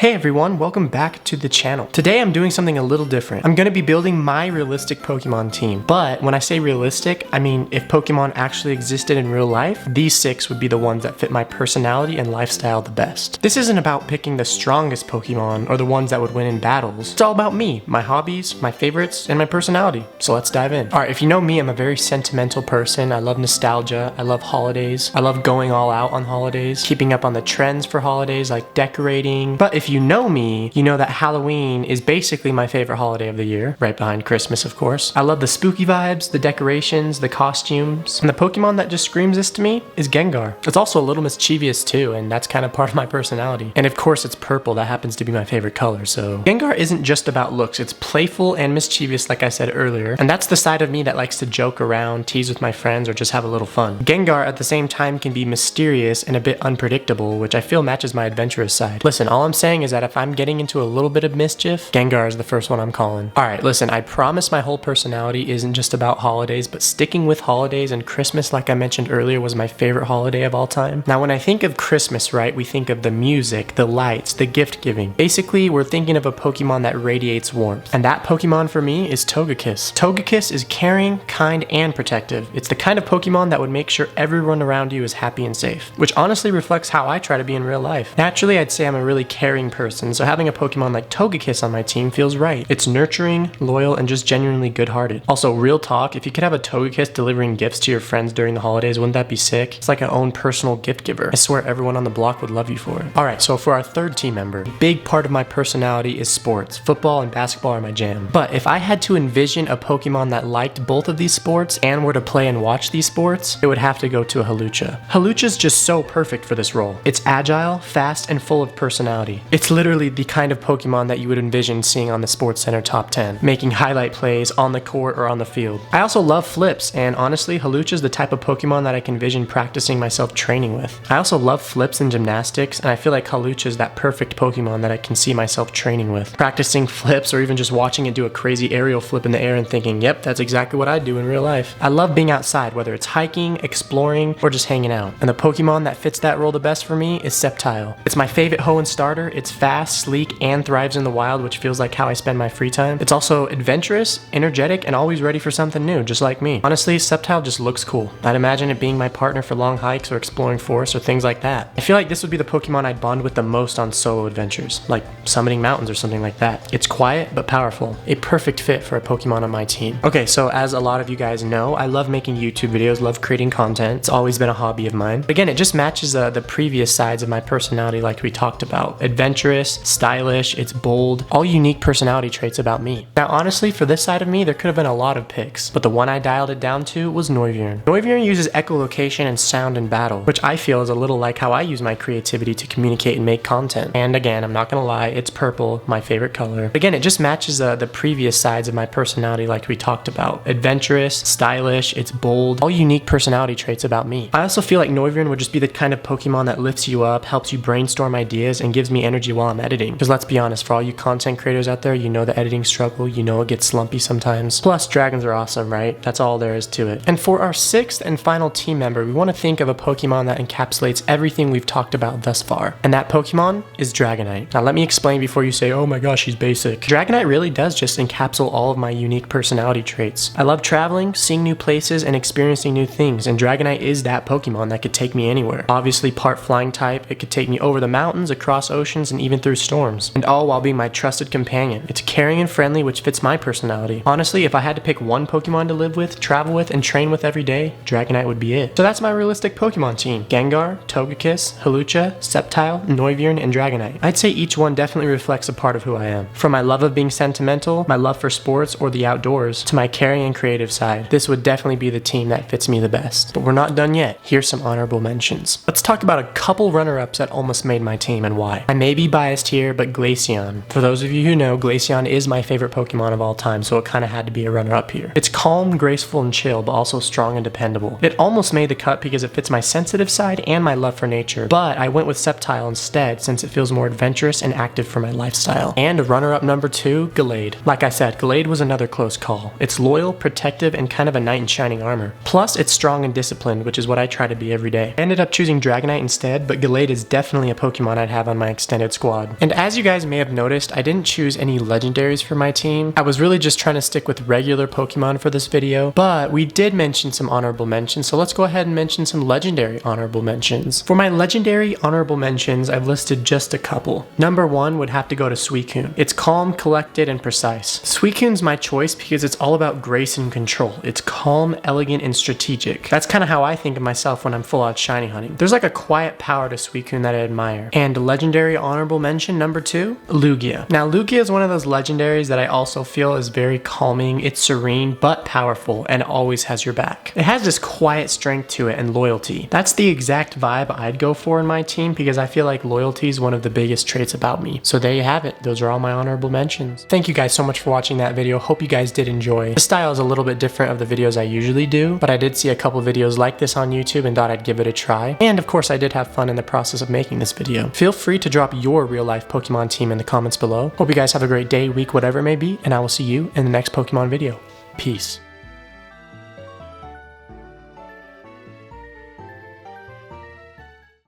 Hey everyone, welcome back to the channel. Today I'm doing something a little different. I'm going to be building my realistic Pokemon team. But when I say realistic, I mean if Pokemon actually existed in real life, these 6 would be the ones that fit my personality and lifestyle the best. This isn't about picking the strongest Pokemon or the ones that would win in battles. It's all about me, my hobbies, my favorites, and my personality. So let's dive in. Alright, if you know me, I'm a very sentimental person. I love nostalgia. I love holidays. I love going all out on holidays, keeping up on the trends for holidays like decorating. But if you know me, you know that Halloween is basically my favorite holiday of the year, right behind Christmas, of course. I love the spooky vibes, the decorations, the costumes, and the Pokemon that just screams this to me is Gengar. It's also a little mischievous too, and that's kind of part of my personality. And of course it's purple, that happens to be my favorite color, so. Gengar isn't just about looks, it's playful and mischievous like I said earlier, and that's the side of me that likes to joke around, tease with my friends, or just have a little fun. Gengar at the same time can be mysterious and a bit unpredictable, which I feel matches my adventurous side. Listen, all I'm saying is that if I'm getting into a little bit of mischief, Gengar is the first one I'm calling. Alright, listen, I promise my whole personality isn't just about holidays, but sticking with holidays, and Christmas, like I mentioned earlier, was my favorite holiday of all time. Now, when I think of Christmas, right, we think of the music, the lights, the gift giving. Basically, we're thinking of a Pokemon that radiates warmth. And that Pokemon for me is Togekiss. Togekiss is caring, kind, and protective. It's the kind of Pokemon that would make sure everyone around you is happy and safe, which honestly reflects how I try to be in real life. Naturally, I'd say I'm a really caring person, so having a Pokemon like Togekiss on my team feels right. It's nurturing, loyal, and just genuinely good-hearted. Also, real talk, if you could have a Togekiss delivering gifts to your friends during the holidays, wouldn't that be sick? It's like an own personal gift giver. I swear everyone on the block would love you for it. Alright, so for our third team member, a big part of my personality is sports. Football and basketball are my jam. But if I had to envision a Pokemon that liked both of these sports and were to play and watch these sports, it would have to go to a Hawlucha. Hawlucha's just so perfect for this role. It's agile, fast, and full of personality. It's literally the kind of Pokemon that you would envision seeing on the SportsCenter top 10, making highlight plays on the court or on the field. I also love flips, and honestly, Hawlucha's the type of Pokemon that I can envision practicing myself training with. I also love flips and gymnastics, and I feel like Hawlucha's that perfect Pokemon that I can see myself training with. Practicing flips or even just watching it do a crazy aerial flip in the air and thinking, yep, that's exactly what I'd do in real life. I love being outside, whether it's hiking, exploring, or just hanging out. And the Pokemon that fits that role the best for me is Sceptile. It's my favorite Hoenn starter. It's fast, sleek, and thrives in the wild, which feels like how I spend my free time. It's also adventurous, energetic, and always ready for something new, just like me. Honestly, Sceptile just looks cool. I'd imagine it being my partner for long hikes or exploring forests or things like that. I feel like this would be the Pokemon I'd bond with the most on solo adventures, like summiting mountains or something like that. It's quiet but powerful. A perfect fit for a Pokemon on my team. Okay, so as a lot of you guys know, I love making YouTube videos, love creating content. It's always been a hobby of mine. Again, it just matches the previous sides of my personality like we talked about. Adventurous, stylish, it's bold, all unique personality traits about me. Now honestly, for this side of me, there could have been a lot of picks, but the one I dialed it down to was Noivern. Noivern uses echolocation and sound in battle, which I feel is a little like how I use my creativity to communicate and make content. And again, I'm not gonna lie, it's purple, my favorite color. Again, it just matches the previous sides of my personality like we talked about. Adventurous, stylish, it's bold, all unique personality traits about me. I also feel like Noivern would just be the kind of Pokemon that lifts you up, helps you brainstorm ideas, and gives me energy while I'm editing. Because let's be honest, for all you content creators out there, you know the editing struggle, you know it gets slumpy sometimes. Plus, dragons are awesome, right? That's all there is to it. And for our 6th and final team member, we want to think of a Pokemon that encapsulates everything we've talked about thus far. And that Pokemon is Dragonite. Now let me explain before you say, oh my gosh, he's basic. Dragonite really does just encapsulate all of my unique personality traits. I love traveling, seeing new places, and experiencing new things, and Dragonite is that Pokemon that could take me anywhere. Obviously part flying type, it could take me over the mountains, across oceans, and even through storms. And all while being my trusted companion. It's caring and friendly, which fits my personality. Honestly, if I had to pick one Pokemon to live with, travel with, and train with every day, Dragonite would be it. So that's my realistic Pokemon team. Gengar, Togekiss, Hawlucha, Sceptile, Noivern, and Dragonite. I'd say each one definitely reflects a part of who I am. From my love of being sentimental, my love for sports or the outdoors, to my caring and creative side, this would definitely be the team that fits me the best. But we're not done yet. Here's some honorable mentions. Let's talk about a couple runner-ups that almost made my team and why. I may be biased here, but Glaceon. For those of you who know, Glaceon is my favorite Pokemon of all time, so it kind of had to be a runner-up here. It's calm, graceful, and chill, but also strong and dependable. It almost made the cut because it fits my sensitive side and my love for nature, but I went with Sceptile instead since it feels more adventurous and active for my lifestyle. And runner-up number 2, Gallade. Like I said, Gallade was another close call. It's loyal, protective, and kind of a knight in shining armor. Plus, it's strong and disciplined, which is what I try to be every day. I ended up choosing Dragonite instead, but Gallade is definitely a Pokemon I'd have on my extended squad. And as you guys may have noticed, I didn't choose any legendaries for my team. I was really just trying to stick with regular Pokemon for this video, but we did mention some honorable mentions, so let's go ahead and mention some legendary honorable mentions. For my legendary honorable mentions, I've listed just a couple. Number 1 would have to go to Suicune. It's calm, collected, and precise. Suicune's my choice because it's all about grace and control. It's calm, elegant, and strategic. That's kind of how I think of myself when I'm full out shiny hunting. There's like a quiet power to Suicune that I admire. And legendary honorable mention number 2, Lugia. Now Lugia is one of those legendaries that I also feel is very calming. It's serene but powerful and always has your back. It has this quiet strength to it and loyalty. That's the exact vibe I'd go for in my team because I feel like loyalty is one of the biggest traits about me. So there you have it. Those are all my honorable mentions. Thank you guys so much for watching that video. Hope you guys did enjoy. This style is a little bit different of the videos I usually do, but I did see a couple videos like this on YouTube and thought I'd give it a try. And of course I did have fun in the process of making this video. Feel free to drop your real life Pokemon team in the comments below. Hope you guys have a great day, week, whatever it may be, and I will see you in the next Pokemon video. Peace.